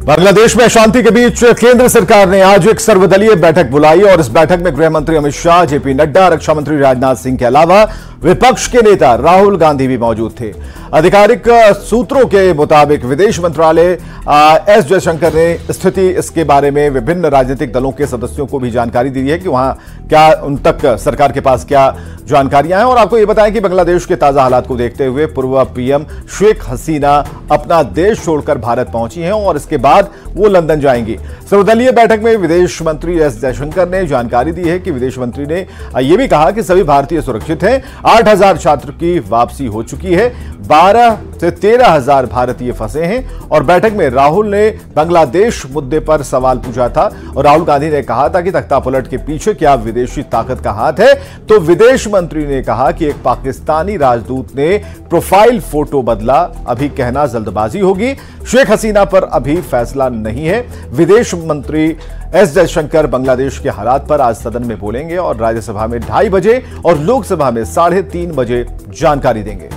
बांग्लादेश में शांति के बीच केंद्र सरकार ने आज एक सर्वदलीय बैठक बुलाई और इस बैठक में गृह मंत्री अमित शाह, जेपी नड्डा, रक्षा मंत्री राजनाथ सिंह के अलावा विपक्ष के नेता राहुल गांधी भी मौजूद थे। आधिकारिक सूत्रों के मुताबिक विदेश मंत्रालय एस जयशंकर ने स्थिति इसके बारे में विभिन्न राजनीतिक दलों के सदस्यों को भी जानकारी दी है कि वहां क्या उन तक सरकार के पास क्या जानकारियां हैं। और आपको यह बताएं कि बांग्लादेश के ताजा हालात को देखते हुए पूर्व पीएम शेख हसीना अपना देश छोड़कर भारत पहुंची हैं और इसके बाद वो लंदन जाएंगी। सर्वदलीय बैठक में विदेश मंत्री एस जयशंकर ने जानकारी दी है कि विदेश मंत्री ने यह भी कहा कि सभी भारतीय सुरक्षित हैं। 8,000 छात्र की वापसी हो चुकी है, 12 से 13,000 भारतीय फंसे हैं। और बैठक में राहुल ने बांग्लादेश मुद्दे पर सवाल पूछा था और राहुल गांधी ने कहा था कि तख्तापलट के पीछे क्या विदेशी ताकत का हाथ है, तो विदेश मंत्री ने कहा कि एक पाकिस्तानी राजदूत ने प्रोफाइल फोटो बदला, अभी कहना जल्दबाजी होगी, शेख हसीना पर अभी फैसला नहीं है। विदेश मंत्री एस जयशंकर बांग्लादेश के हालात पर आज सदन में बोलेंगे और राज्यसभा में 2:30 बजे और लोकसभा में 3:30 बजे जानकारी देंगे।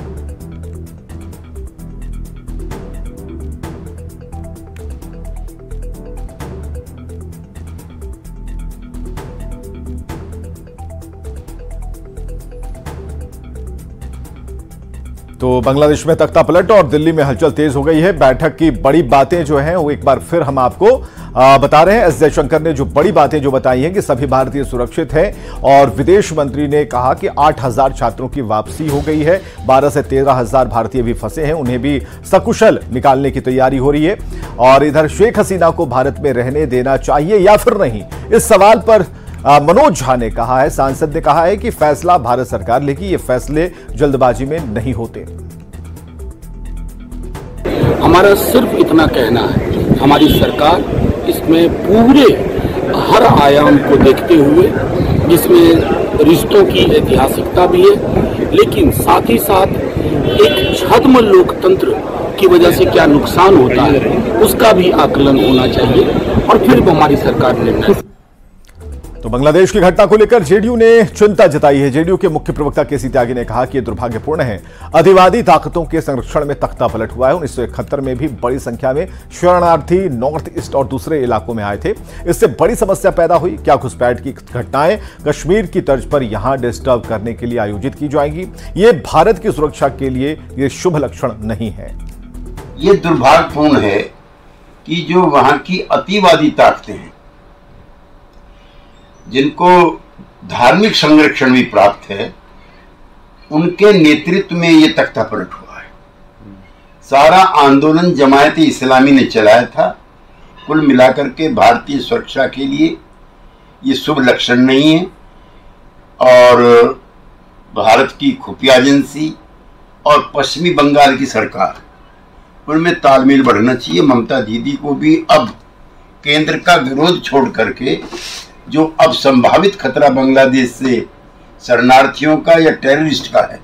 तो बांग्लादेश में तख्तापलट और दिल्ली में हलचल तेज हो गई है। बैठक की बड़ी बातें जो हैं वो एक बार फिर हम आपको बता रहे हैं। एस जयशंकर ने जो बड़ी बातें जो बताई हैं कि सभी भारतीय सुरक्षित हैं और विदेश मंत्री ने कहा कि 8,000 छात्रों की वापसी हो गई है, 12 से 13,000 भारतीय भी फंसे हैं, उन्हें भी सकुशल निकालने की तैयारी हो रही है। और इधर शेख हसीना को भारत में रहने देना चाहिए या फिर नहीं, इस सवाल पर मनोज झा ने कहा है, सांसद ने कहा है कि फैसला भारत सरकार लेगी, ये फैसले जल्दबाजी में नहीं होते। हमारा सिर्फ इतना कहना है, हमारी सरकार इसमें पूरे हर आयाम को देखते हुए, जिसमें रिश्तों की ऐतिहासिकता भी है, लेकिन साथ ही साथ एक छद्म लोकतंत्र की वजह से क्या नुकसान होता है उसका भी आकलन होना चाहिए और फिर वो हमारी सरकार निर्णय। तो बांग्लादेश की घटना को लेकर जेडीयू ने चिंता जताई है। जेडीयू के मुख्य प्रवक्ता केसी त्यागी ने कहा कि यह दुर्भाग्यपूर्ण है, अधिवादी ताकतों के संरक्षण में तख्तापलट हुआ है। 1971 में भी बड़ी संख्या में शरणार्थी नॉर्थ ईस्ट और दूसरे इलाकों में आए थे, इससे बड़ी समस्या पैदा हुई। क्या घुसपैठ की घटनाएं कश्मीर की तर्ज पर यहां डिस्टर्ब करने के लिए आयोजित की जाएंगी? ये भारत की सुरक्षा के लिए ये शुभ लक्षण नहीं है। ये दुर्भाग्यपूर्ण है कि जो वहां की अतिवादी ताकतें हैं, जिनको धार्मिक संरक्षण भी प्राप्त है, उनके नेतृत्व में ये तख्तापलट हुआ है। सारा आंदोलन जमायत इस्लामी ने चलाया था। कुल मिलाकर के भारतीय सुरक्षा के लिए ये शुभ लक्षण नहीं है और भारत की खुफिया एजेंसी और पश्चिमी बंगाल की सरकार, उनमें तालमेल बढ़ना चाहिए। ममता दीदी को भी अब केंद्र का विरोध छोड़ करके जो अब संभावित खतरा बांग्लादेश से शरणार्थियों का या टेररिस्ट का है,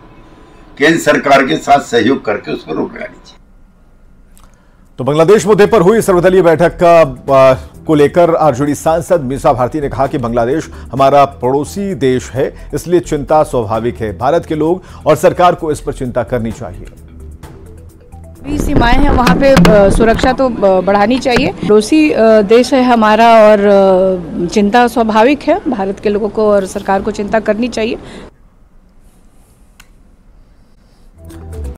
केंद्र सरकार के साथ सहयोग करके उस पर रोक लगानी चाहिए। तो बांग्लादेश मुद्दे पर हुई सर्वदलीय बैठक को लेकर आरजेडी सांसद मीसा भारती ने कहा कि बांग्लादेश हमारा पड़ोसी देश है, इसलिए चिंता स्वाभाविक है। भारत के लोग और सरकार को इस पर चिंता करनी चाहिए। भी सीमाएं हैं, वहाँ पे सुरक्षा तो बढ़ानी चाहिए। पड़ोसी देश है हमारा और चिंता स्वाभाविक है। भारत के लोगों को और सरकार को चिंता करनी चाहिए।